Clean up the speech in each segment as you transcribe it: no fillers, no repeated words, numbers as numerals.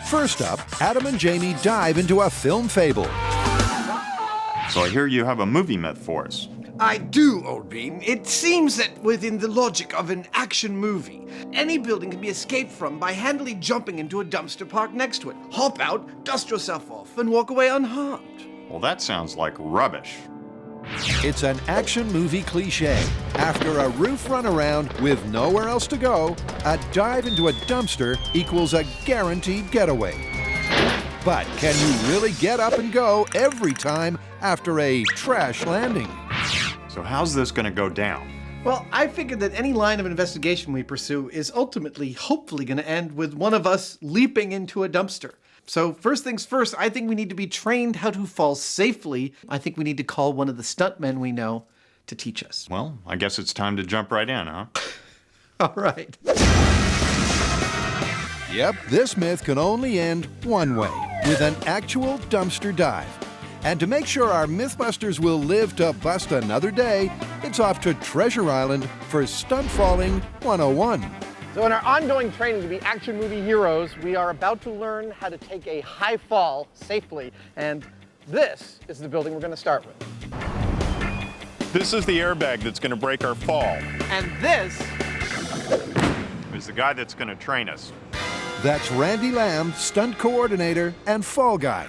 First up, Adam and Jamie dive into a film fable. So I hear you have a movie myth for us. I do, Old Bean. It seems that within the logic of an action movie, any building can be escaped from by handily jumping into a dumpster parked next to it. Hop out, dust yourself off, and walk away unharmed. Well, that sounds like rubbish. It's an action movie cliche. After a roof runaround with nowhere else to go, a dive into a dumpster equals a guaranteed getaway. But can you really get up and go every time after a trash landing? So how's this going to go down? Well, I figured that any line of investigation we pursue is ultimately, hopefully, going to end with one of us leaping into a dumpster. So first things first, I think we need to be trained how to fall safely. I think we need to call one of the stuntmen we know to teach us. Well, I guess it's time to jump right in, huh? All right. Yep, this myth can only end one way, with an actual dumpster dive. And to make sure our MythBusters will live to bust another day, it's off to Treasure Island for Stunt Falling 101. So in our ongoing training to be action movie heroes, we are about to learn how to take a high fall safely. And this is the building we're going to start with. This is the airbag that's going to break our fall. And this Is the guy that's going to train us. That's Randy Lamb, stunt coordinator and fall guy.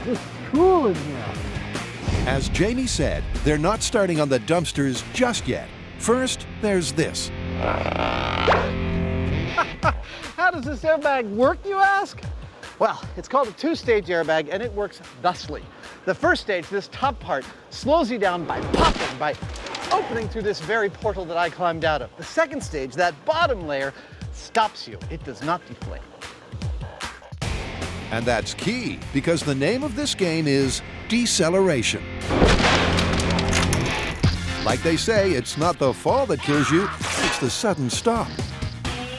is cool in here. As Jamie said, they're not starting on the dumpsters just yet. First, there's this. How does this airbag work, you ask? Well, it's called a two-stage airbag, and it works thusly. The first stage, this top part, slows you down by popping, by opening through this very portal that I climbed out of. The second stage, that bottom layer, stops you. It does not deflate. And that's key, because the name of this game is deceleration. Like they say, it's not the fall that kills you, it's the sudden stop.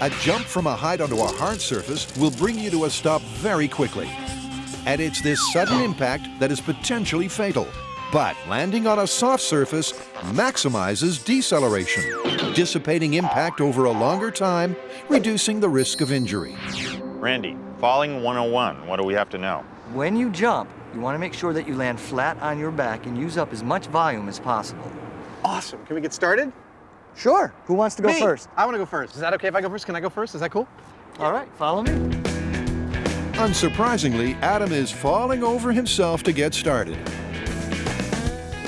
A jump from a height onto a hard surface will bring you to a stop very quickly. And it's this sudden impact that is potentially fatal. But landing on a soft surface maximizes deceleration, dissipating impact over a longer time, reducing the risk of injury. Randy, falling 101, what do we have to know? When you jump, you want to make sure that you land flat on your back and use up as much volume as possible. Awesome. Can we get started? Sure. Who wants to go Me. first? I want to go first. Is that okay if I go first? Can I go first? Is that cool? All right, follow me. Unsurprisingly, Adam is falling over himself to get started.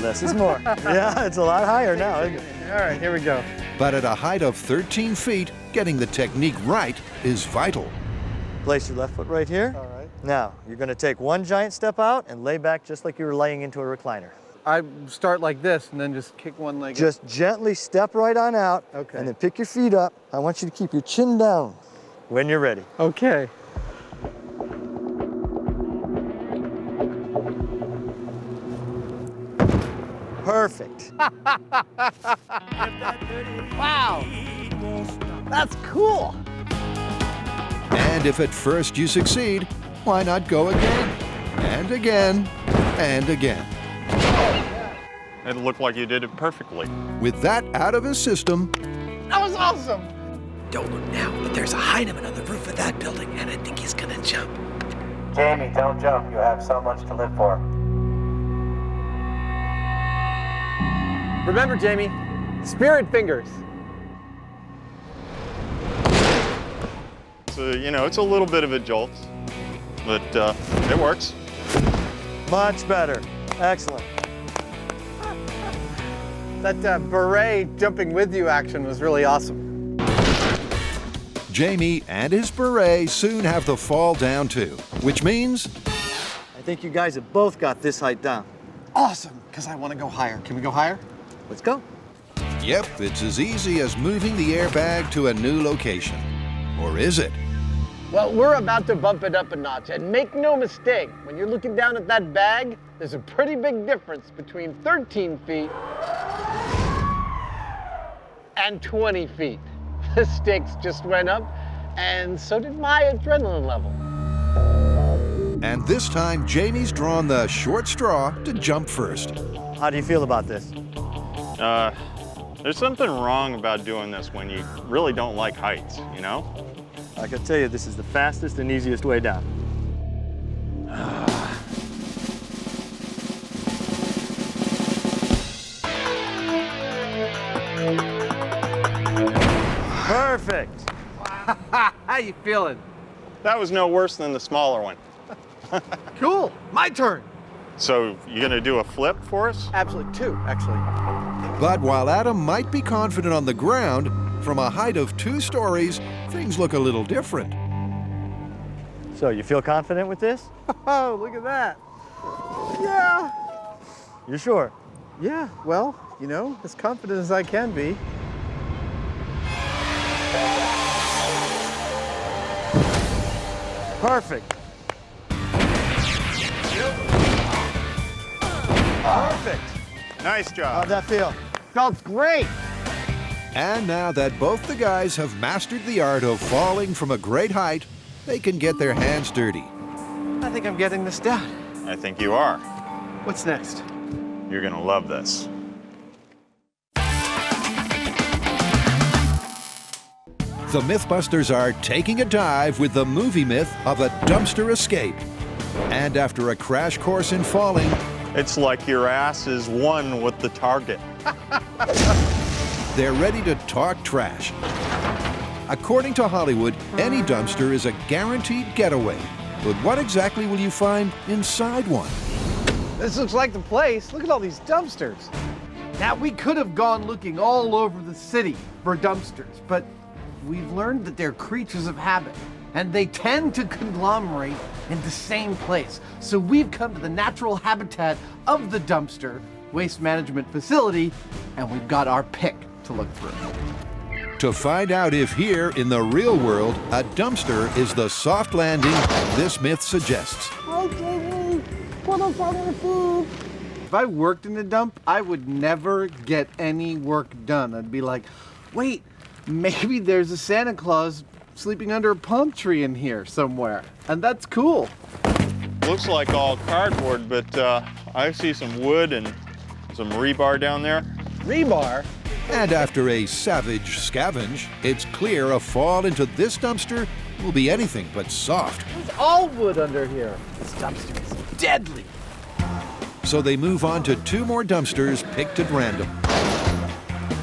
Less is more. Yeah, it's a lot higher now, isn't it? All right, here we go. But at a height of 13 feet, getting the technique right is vital. Place your left foot right here. All right. Now, you're going to take one giant step out and lay back just like you were laying into a recliner. I start like this and then just kick one leg. Just gently step right on out. Okay. And then pick your feet up. I want you to keep your chin down when you're ready. Okay. Perfect. Wow. That's cool. And if at first you succeed, why not go again, and again, and again? It looked like you did it perfectly. With that out of his system, That was awesome. Don't look now, but there's a Heineman on the roof of that building, and I think he's gonna jump. Jamie, don't jump. You have so much to live for. Remember, Jamie, spirit fingers. So, you know, it's a little bit of a jolt, but it works. Much better. Excellent. That beret jumping with you action was really awesome. Jamie and his beret soon have the fall down too, which means I think you guys have both got this height down. Awesome, because I want to go higher. Can we go higher? Let's go. yep, it's as easy as moving the airbag to a new location. Or is it? Well, we're about to bump it up a notch, and make no mistake, when you're looking down at that bag, there's a pretty big difference between 13 feet and 20 feet. The stakes just went up, and so did my adrenaline level. And this time, Jamie's drawn the short straw to jump first. How do you feel about this? There's something wrong about doing this when you really don't like heights, you know? I can tell you this is the fastest and easiest way down. Perfect. How you feeling? That was no worse than the smaller one. Cool. My turn. So you gonna do a flip for us? Absolutely, 2, actually. But while Adam might be confident on the ground, from a height of 2 stories, things look a little different. So you feel confident with this? Oh, look at that. Yeah. You're sure? Yeah, well, you know, as confident as I can be. Perfect. Perfect. Nice job. How'd that feel? Felt great. And now that both the guys have mastered the art of falling from a great height, they can get their hands dirty. I think I'm getting this down. I think you are. What's next? You're gonna love this. The MythBusters are taking a dive with the movie myth of a dumpster escape. And after a crash course in falling, It's like your ass is one with the target. they're ready to talk trash. According to Hollywood, any dumpster is a guaranteed getaway. But what exactly will you find inside one? This looks like the place. Look at all these dumpsters. Now, we could have gone looking all over the city for dumpsters, but we've learned that they're creatures of habit, and they tend to conglomerate in the same place. So we've come to the natural habitat of the dumpster waste management facility, and we've got our pick to look through. To find out if here in the real world, a dumpster is the soft landing this myth suggests. If I worked in a dump, I would never get any work done. I'd be like, wait, maybe there's a Santa Claus sleeping under a palm tree in here somewhere. And that's cool. Looks like all cardboard, but I see some wood and some rebar down there. Rebar? And after a savage scavenge, it's clear a fall into this dumpster will be anything but soft. There's all wood under here. This dumpster is deadly. So they move on to 2 more dumpsters picked at random.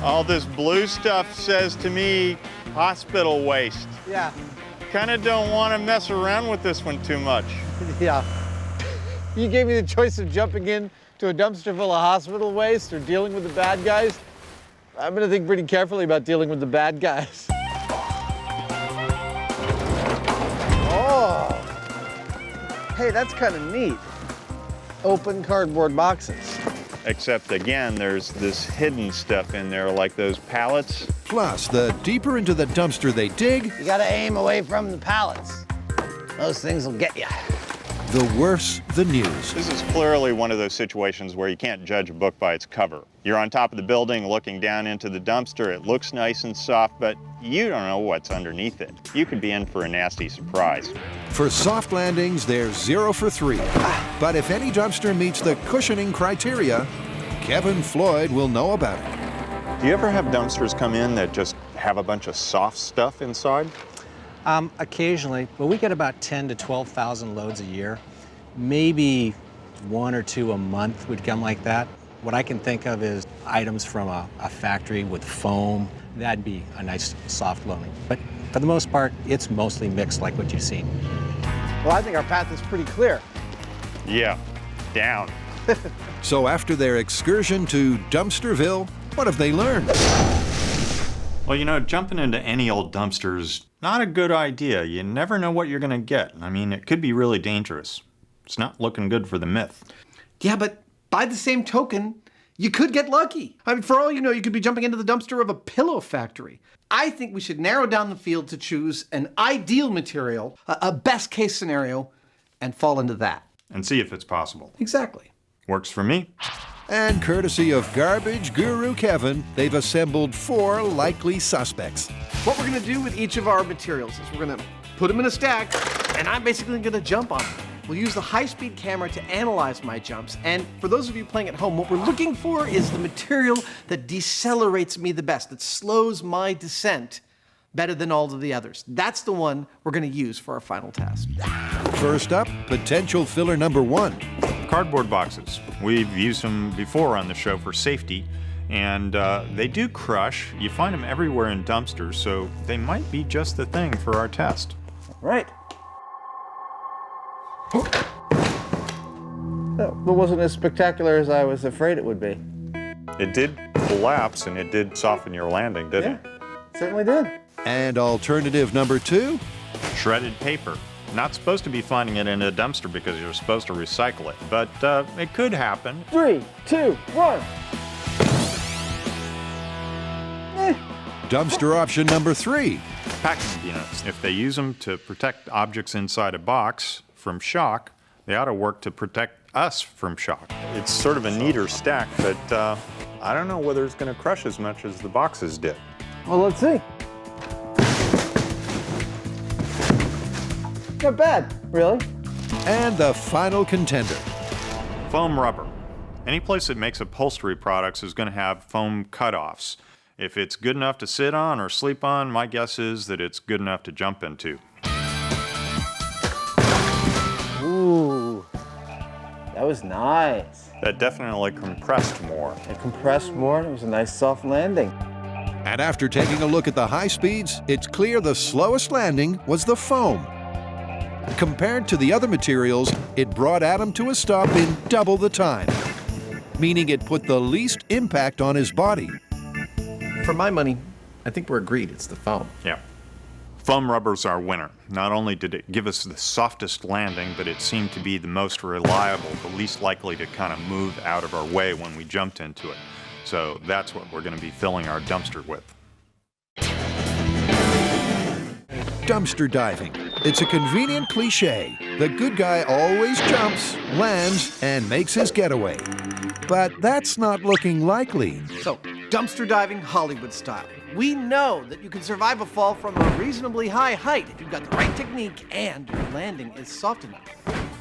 All this blue stuff says to me hospital waste. Yeah, Kind of don't want to mess around with this one too much. yeah. You gave me the choice of jumping in to a dumpster full of hospital waste or dealing with the bad guys. I'm gonna think pretty carefully about dealing with the bad guys. Oh, hey, that's kind of neat. Open cardboard boxes. Except again, there's this hidden stuff in there like those pallets. Plus, the deeper into the dumpster they dig, You gotta aim away from the pallets. Those things will get you. the worse the news. This is clearly one of those situations where you can't judge a book by its cover. You're on top of the building looking down into the dumpster. It looks nice and soft, but you don't know what's underneath it. You could be in for a nasty surprise. For soft landings, they're 0 for 3. But if any dumpster meets the cushioning criteria, Kevin Floyd will know about it. Do you ever have dumpsters come in that just have a bunch of soft stuff inside? Occasionally, but we get about 10 to 12,000 loads a year. Maybe 1 or 2 a month would come like that. What I can think of is items from a factory with foam. That'd be a nice soft loading. But for the most part, it's mostly mixed like what you've seen. Well, I think our path is pretty clear. Yeah, down. So after their excursion to Dumpsterville, what have they learned? Well, you know, jumping into any old dumpster's not a good idea. You never know what you're going to get. I mean, it could be really dangerous. It's not looking good for the myth. Yeah, but by the same token, you could get lucky. I mean, for all you know, you could be jumping into the dumpster of a pillow factory. I think we should narrow down the field to choose an ideal material, a best case scenario, and fall into that. And see if it's possible. Exactly. Works for me. And courtesy of garbage guru Kevin, they've assembled 4 likely suspects. What we're gonna do with each of our materials is we're gonna put them in a stack, and I'm basically gonna jump on them. We'll use the high-speed camera to analyze my jumps, and for those of you playing at home, what we're looking for is the material that decelerates me the best, that slows my descent better than all of the others. That's the one we're going to use for our final test. First up, potential filler number 1. Cardboard boxes. We've used them before on the show for safety, and they do crush. You find them everywhere in dumpsters, so they might be just the thing for our test. Right. That wasn't as spectacular as I was afraid it would be. It did collapse, and it did soften your landing, didn't it? Certainly did. And alternative number 2? Shredded paper. Not supposed to be finding it in a dumpster because you're supposed to recycle it, but it could happen. 3, 2, 1. Dumpster option number 3. Packing peanuts. If they use them to protect objects inside a box from shock, they ought to work to protect us from shock. It's sort of a neater stack, but I don't know whether it's going to crush as much as the boxes did. Well, let's see. Not bad, really. And the final contender. Foam rubber. Any place that makes upholstery products is going to have foam cutoffs. If it's good enough to sit on or sleep on, my guess is that it's good enough to jump into. Ooh, that was nice. That definitely compressed more. It compressed more, it was a nice soft landing. And after taking a look at the high speeds, it's clear the slowest landing was the foam. Compared to the other materials, it brought Adam to a stop in double the time, meaning it put the least impact on his body. For my money, I think we're agreed it's the foam. Yeah. Foam rubber's our winner. Not only did it give us the softest landing, but it seemed to be the most reliable, the least likely to kind of move out of our way when we jumped into it. So that's what we're going to be filling our dumpster with. Dumpster diving. It's a convenient cliche. The good guy always jumps, lands, and makes his getaway. But that's not looking likely. So, dumpster diving Hollywood style. We know that you can survive a fall from a reasonably high height if you've got the right technique and your landing is soft enough.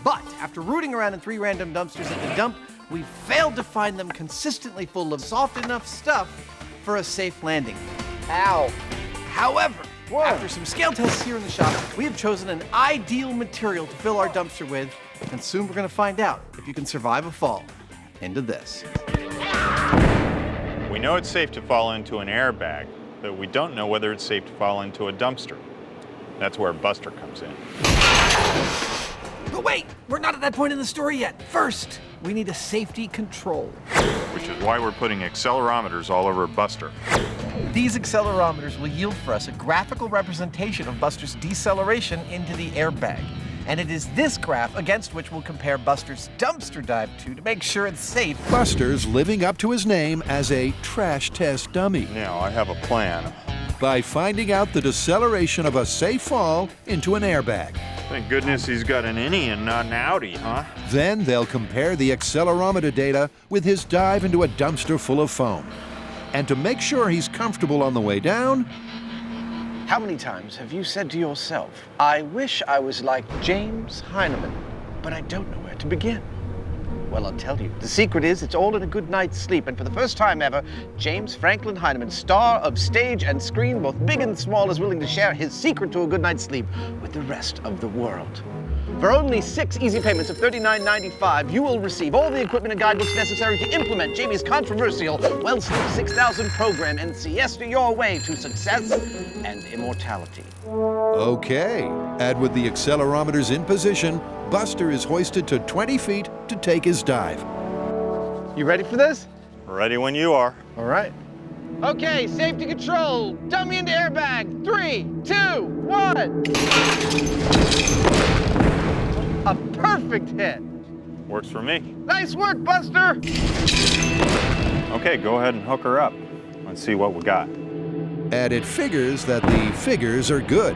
But after rooting around in 3 random dumpsters at the dump, we failed to find them consistently full of soft enough stuff for a safe landing. Ow. However, after some scale tests here in the shop, we have chosen an ideal material to fill our dumpster with, and soon we're going to find out if you can survive a fall into this. We know it's safe to fall into an airbag, but we don't know whether it's safe to fall into a dumpster. That's where Buster comes in. But wait, we're not at that point in the story yet. First, we need a safety control. Which is why we're putting accelerometers all over Buster. These accelerometers will yield for us a graphical representation of Buster's deceleration into the airbag. And it is this graph against which we'll compare Buster's dumpster dive to make sure it's safe. Buster's living up to his name as a trash test dummy Now, I have a plan. by finding out the deceleration of a safe fall into an airbag. Thank goodness he's got an innie and not an outie, huh? Then they'll compare the accelerometer data with his dive into a dumpster full of foam. And to make sure he's comfortable on the way down, How many times have you said to yourself, I wish I was like James Heineman, but I don't know where to begin? Well, I'll tell you. The secret is it's all in a good night's sleep. And for the first time ever, James Franklin Heineman, star of stage and screen, both big and small, is willing to share his secret to a good night's sleep with the rest of the world. For only 6 easy payments of $39.95, you will receive all the equipment and guidebooks necessary to implement Jamie's controversial WellSleep 6000 program and siesta your way to success and immortality. okay. And with the accelerometers in position, Buster is hoisted to 20 feet to take his dive. You ready for this? Ready when you are. All right. Okay, safety control. Dummy into airbag. 3, 2, 1. A perfect hit. Works for me. Nice work, Buster. Okay, go ahead and hook her up. Let's see what we got. And it figures that the figures are good.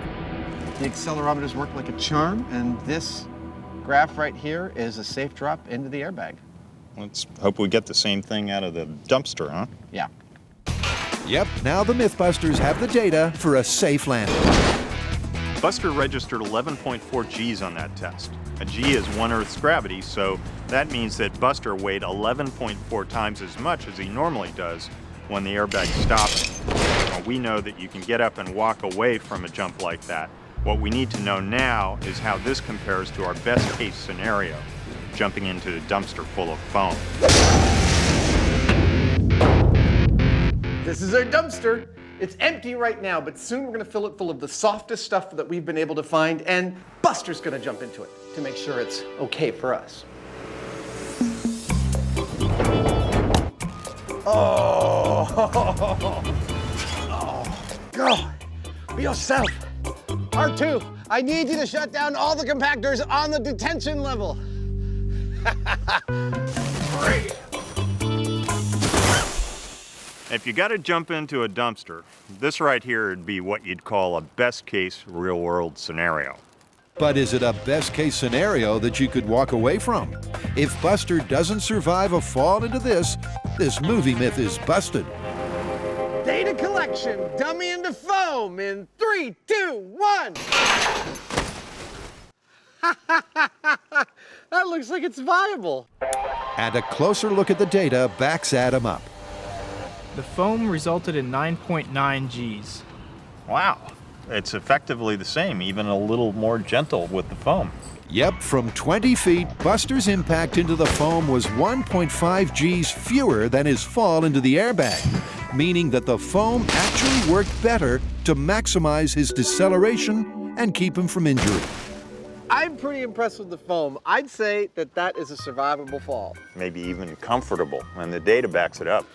The accelerometers work like a charm, and this graph right here is a safe drop into the airbag. Let's hope we get the same thing out of the dumpster, huh? Yeah. Yep, now the MythBusters have the data for a safe landing. Buster registered 11.4 Gs on that test. A G is 1 Earth's gravity, so that means that Buster weighed 11.4 times as much as he normally does when the airbag stopped. Now, we know that you can get up and walk away from a jump like that. What we need to know now is how this compares to our best case scenario, jumping into a dumpster full of foam. This is our dumpster. It's empty right now, but soon we're gonna fill it full of the softest stuff that we've been able to find, and Buster's gonna jump into it to make sure it's okay for us. Oh, God, be yourself. R2, I need you to shut down all the compactors on the detention level. Great. If you got to jump into a dumpster, this right here would be what you'd call a best case real world scenario. But is it a best case scenario that you could walk away from? If Buster doesn't survive a fall into this movie myth is busted. Data collection, dummy into foam in 3, 2, 1. That looks like it's viable. And a closer look at the data backs Adam up. The foam resulted in 9.9 Gs. Wow, it's effectively the same, even a little more gentle with the foam. Yep, from 20 feet, Buster's impact into the foam was 1.5 Gs fewer than his fall into the airbag, meaning that the foam actually worked better to maximize his deceleration and keep him from injury. I'm pretty impressed with the foam. I'd say that that is a survivable fall. Maybe even comfortable, and the data backs it up.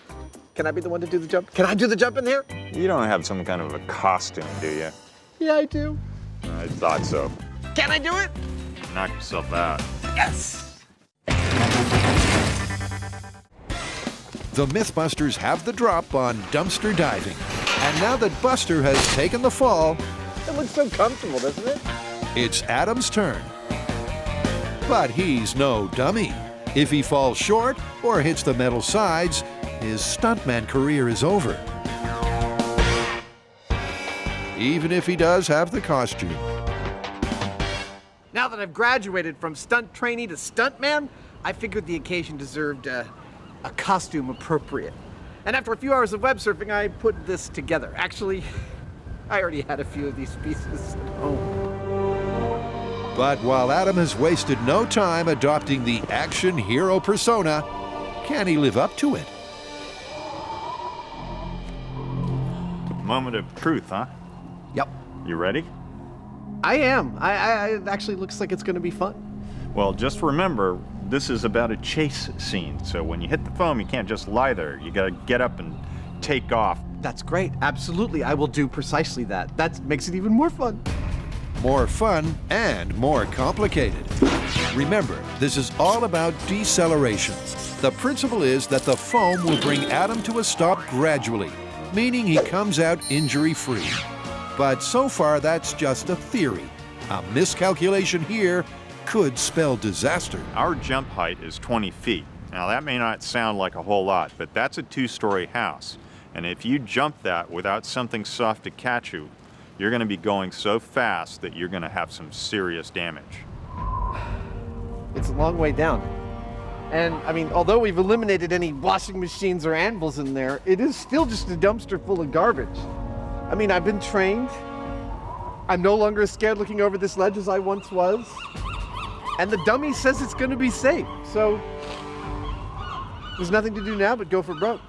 Can I be the one to do the jump? Can I do the jump in here? You don't have some kind of a costume, do you? Yeah, I do. I thought so. Can I do it? Knock yourself out. Yes! The MythBusters have the drop on dumpster diving. And now that Buster has taken the fall, It looks so comfortable, doesn't it? it's Adam's turn. But he's no dummy. If he falls short or hits the metal sides, his stuntman career is over. Even if he does have the costume. Now that I've graduated from stunt trainee to stuntman, I figured the occasion deserved a costume appropriate. And after a few hours of web surfing, I put this together. Actually, I already had a few of these pieces at home. But while Adam has wasted no time adopting the action hero persona, can he live up to it? Moment of truth, huh? Yep. You ready? I am. It actually looks like it's going to be fun. Well, just remember, this is about a chase scene. So when you hit the foam, you can't just lie there. You got to get up and take off. That's great. Absolutely. I will do precisely that. That makes it even more fun. More fun and more complicated. Remember, this is all about deceleration. The principle is that the foam will bring Adam to a stop gradually, meaning he comes out injury-free. But so far, that's just a theory. A miscalculation here could spell disaster. Our jump height is 20 feet. Now, that may not sound like a whole lot, but that's a two-story house. And if you jump that without something soft to catch you, you're going to be going so fast that you're going to have some serious damage. It's a long way down. And, I mean, although we've eliminated any washing machines or anvils in there, it is still just a dumpster full of garbage. I mean, I've been trained. I'm no longer as scared looking over this ledge as I once was. And the dummy says it's going to be safe. So, there's nothing to do now but go for broke.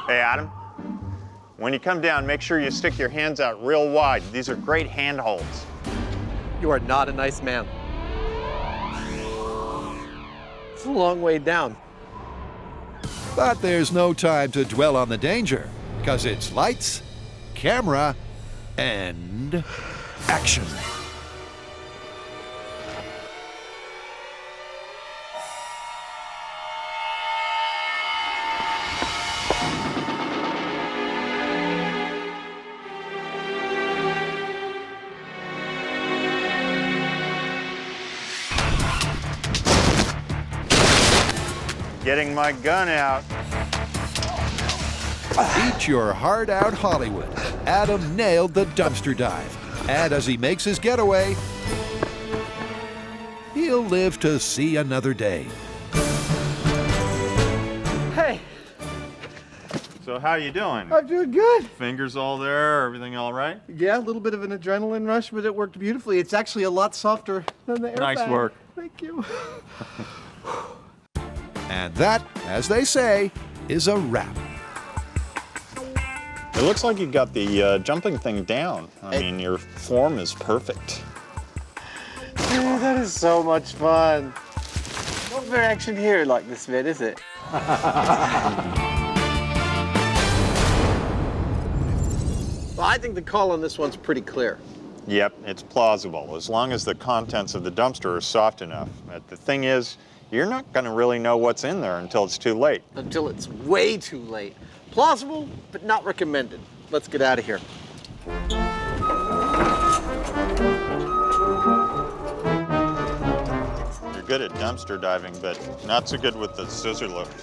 Hey, Adam, when you come down, make sure you stick your hands out real wide. These are great handholds. You are not a nice man. It's a long way down. But there's no time to dwell on the danger, because it's lights, camera, and action. Getting my gun out. Eat your heart out, Hollywood. Adam nailed the dumpster dive. And as he makes his getaway, he'll live to see another day. Hey, So So how you doing? I'm doing good. Fingers all there, everything all right? Yeah, a little bit of an adrenaline rush, but it worked beautifully. It's actually a lot softer than the airbag. Nice work. Thank you. And that, as they say, is a wrap. It looks like you got the jumping thing down. I mean, your form is perfect. Dude, that is so much fun. Not very action here like this bit, is it? Well, I think the call on this one's pretty clear. Yep, it's plausible, as long as the contents of the dumpster are soft enough. But the thing is, you're not going to really know what's in there until it's too late. Until it's way too late. Plausible, but not recommended. Let's get out of here. You're good at dumpster diving, but not so good with the scissor lift.